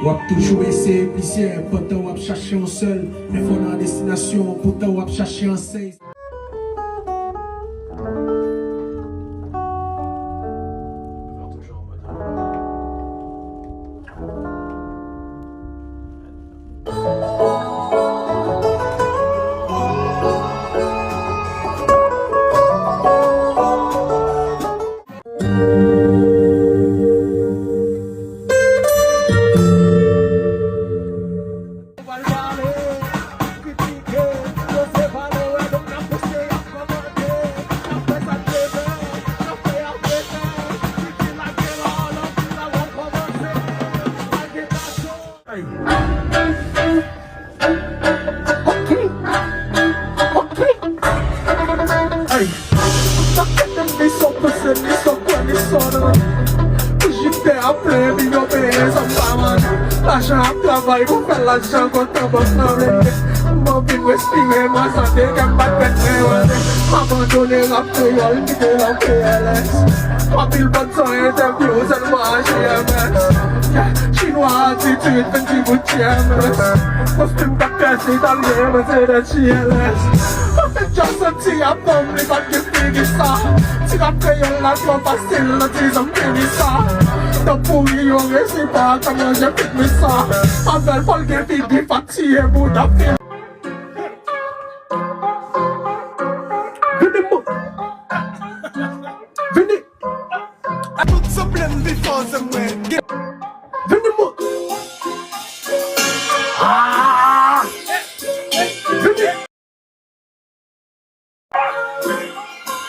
Wap toujou ese plisye, potan wap chache an seul. Men fon nan destinasyon, potan wap chache an sey. Vai pour faire l'argent quand t'as pas semblé. Mon big respirer, moi ça dégaine pas de bête. Abandonner la créole, quitter la PLS. Pas pile bonne sang, interview, seulement GMS. Chinois attitude, petit bout de GMS. Costume pas cassé, italien, mais c'est de GLS. On fait déjà senti à pomme, les bacs qui finissent ça. Si la créole là, trop facile, là, tu en finis ça. T'as pourri, on réussit pas, comment j'ai fait mes ça. Ma belle folle qui vit, qui fatiguée, bout d'affaire. Venez-moi. Venez. I put some blend before somewhere. Venez-moi. Ah. Venez.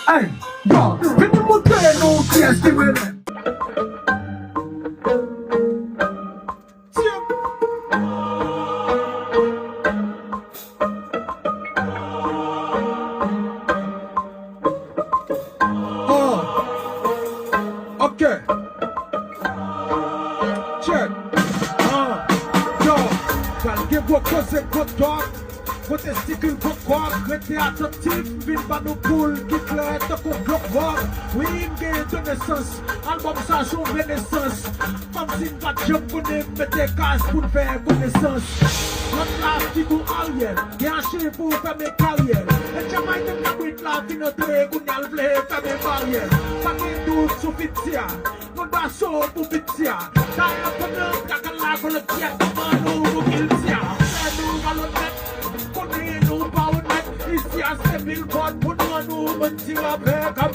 Hey, yo, venez-moi faire nos pièces de venez. Okay. Check. Yo, malgré vos causes et vos torts, vos testicules, vos corps, restez attentifs, vite pas nos poules, qui clairent, tant qu'on bloque mort. Oui, il y a de naissance, album ça joue renaissance. Même si pas de jump, on est mettez casse pour faire connaissance. Notre last qui vous arrière, il y a un chien pour faire mes carrières. Et jamais de la bride la vie notre qu'on a le blé, faire mes barrières. Pas de doute sur Fitia, mon doigt chaud pour Fitia. D'ailleurs, pour nous, Kakala, pour le pied, comment nous, qu'il tient. Nous, allons mettre, qu'on est nous, pas honnête. Ici, à 5000 potes, pour nous, mentir avec, comme